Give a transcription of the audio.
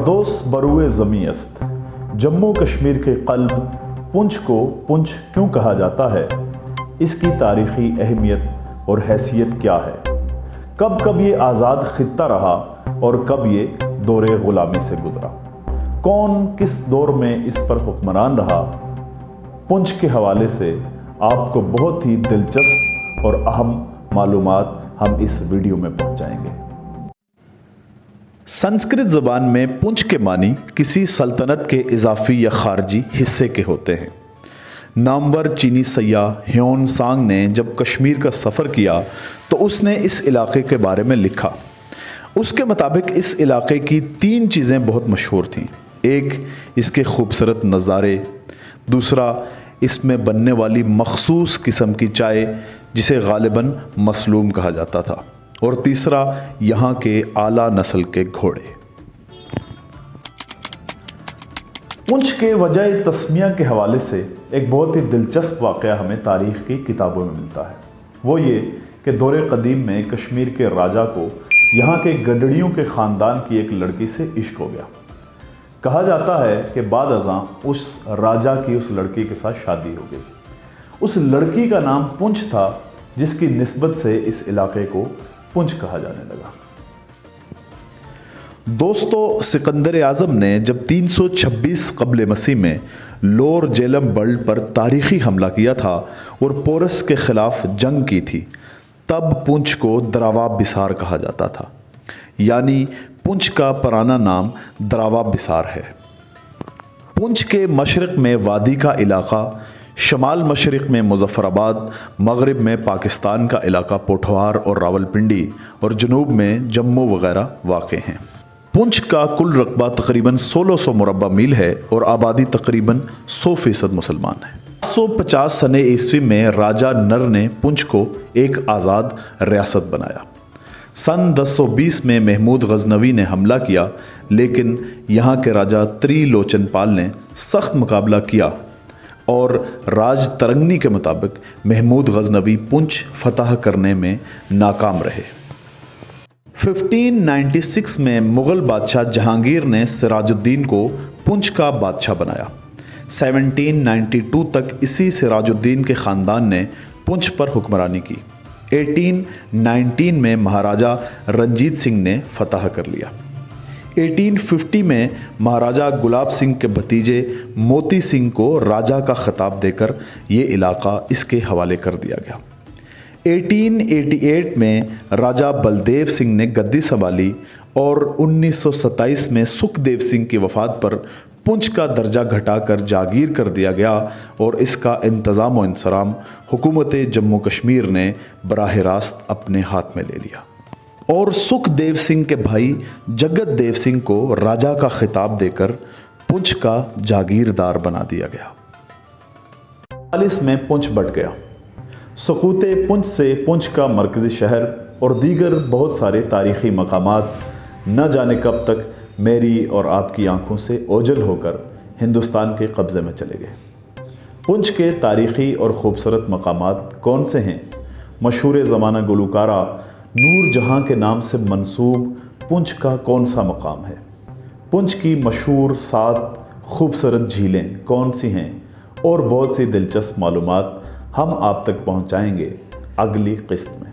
दोस्त बरुए ज़मीं अस्त, जम्मू कश्मीर के क़ल्ब पुंछ को पुंछ क्यों कहा जाता है? इसकी तारीख़ी अहमियत और हैसियत क्या है? कब कब ये आज़ाद ख़ित्ता रहा और कब ये दौरे ग़ुलामी से गुज़रा? कौन किस दौर में इस पर हुक्मरान रहा? पुंछ के हवाले से आपको बहुत ही दिलचस्प और अहम मालूमात हम इस वीडियो में पहुँचाएंगे। संस्कृत ज़बान में पुंछ के मानी किसी सल्तनत के इजाफी या खारजी हिस्से के होते हैं। नामवर चीनी सयाह ह्योन सांग ने जब कश्मीर का सफ़र किया तो उसने इस इलाके के बारे में लिखा। उसके मुताबिक इस इलाके की 3 चीज़ें बहुत मशहूर थीं। एक, इसके खूबसूरत नज़ारे, दूसरा, इसमें बनने वाली मखसूस किस्म की चाय जिसे गालिबन मसलूम कहा जाता था, और तीसरा, यहाँ के आला नस्ल के घोड़े। पुंछ के वजह तस्मिया के हवाले से एक बहुत ही दिलचस्प वाक़या हमें तारीख़ की किताबों में मिलता है। वो ये कि दौरे क़दीम में कश्मीर के राजा को यहाँ के गडड़ियों के ख़ानदान की एक लड़की से इश्क हो गया। कहा जाता है कि बाद अज़ां उस राजा की उस लड़की के साथ शादी हो गई। उस लड़की का नाम पुंछ था, जिसकी निस्बत से इस इलाके को पुंछ कहा जाने लगा। दोस्तों, सिकंदर आज़म ने जब 326 क़ब्ल मसीह में लोर जेलम बल्ड पर तारीख़ी हमला किया था और पोरस के ख़िलाफ़ जंग की थी, तब पुंछ को दरावा बिसार कहा जाता था। यानी पुंछ का पुराना नाम दरावा बिसार है। पुंछ के मशरक़ में वादी का इलाका, शमाल मशरक़ में मुज़फ़्फ़राबाद, मग़रिब में पाकिस्तान का इलाका पोठवार और रावलपिंडी, और जनूब में जम्मू वग़ैरह वाक़ हैं। पुंछ का कुल रकबा तकरीबन 1600 मुरब्बा मील है और आबादी तकरीबन 100% मुसलमान है। 550 सने ईस्वी में राजा नर ने पुंछ को एक आज़ाद रियासत बनाया। सन 1020 में महमूद गज़नवी ने हमला किया, लेकिन यहाँ के राजा त्रिलोचन पाल ने सख्त मुकाबला किया और राज तरंगनी के मुताबिक महमूद गज़नवी पुंछ फतह करने में नाकाम रहे। 1596 में मुग़ल बादशाह जहांगीर ने सिराजुद्दीन को पुंछ का बादशाह बनाया। 1792 तक इसी सिराजुद्दीन के ख़ानदान ने पुंछ पर हुक्मरानी की। 1819 में महाराजा रंजीत सिंह ने फतह कर लिया। 1850 में महाराजा गुलाब सिंह के भतीजे मोती सिंह को राजा का खिताब देकर ये इलाका इसके हवाले कर दिया गया। 1888 में राजा बलदेव सिंह ने गद्दी संभाली और 1927 में सुखदेव सिंह की वफ़ात पर पुंछ का दर्जा घटाकर जागीर कर दिया गया और इसका इंतज़ाम व इंसराम हुकूमत जम्मू कश्मीर ने बराह रास्त अपने हाथ में ले लिया और सुखदेव सिंह के भाई जगत देव सिंह को राजा का खिताब देकर पुंछ का जागीरदार बना दिया गया। 1940 में पुंछ बट गया। सकूते पुंछ से पुंछ का मरकज़ी शहर और दीगर बहुत सारे तारीख़ी मकामात न जाने कब तक मेरी और आपकी आंखों से ओझल होकर हिंदुस्तान के कब्ज़े में चले गए। पुंछ के तारीख़ी और ख़ूबसूरत मकामात कौन से हैं? मशहूर ज़माना गुलकारा नूर जहाँ के नाम से मंसूब पुंछ का कौन सा मकाम है? पुंछ की मशहूर 7 खूबसूरत झीलें कौन सी हैं? और बहुत सी दिलचस्प मालूमात हम आप तक पहुँचाएँगे अगली किस्त में।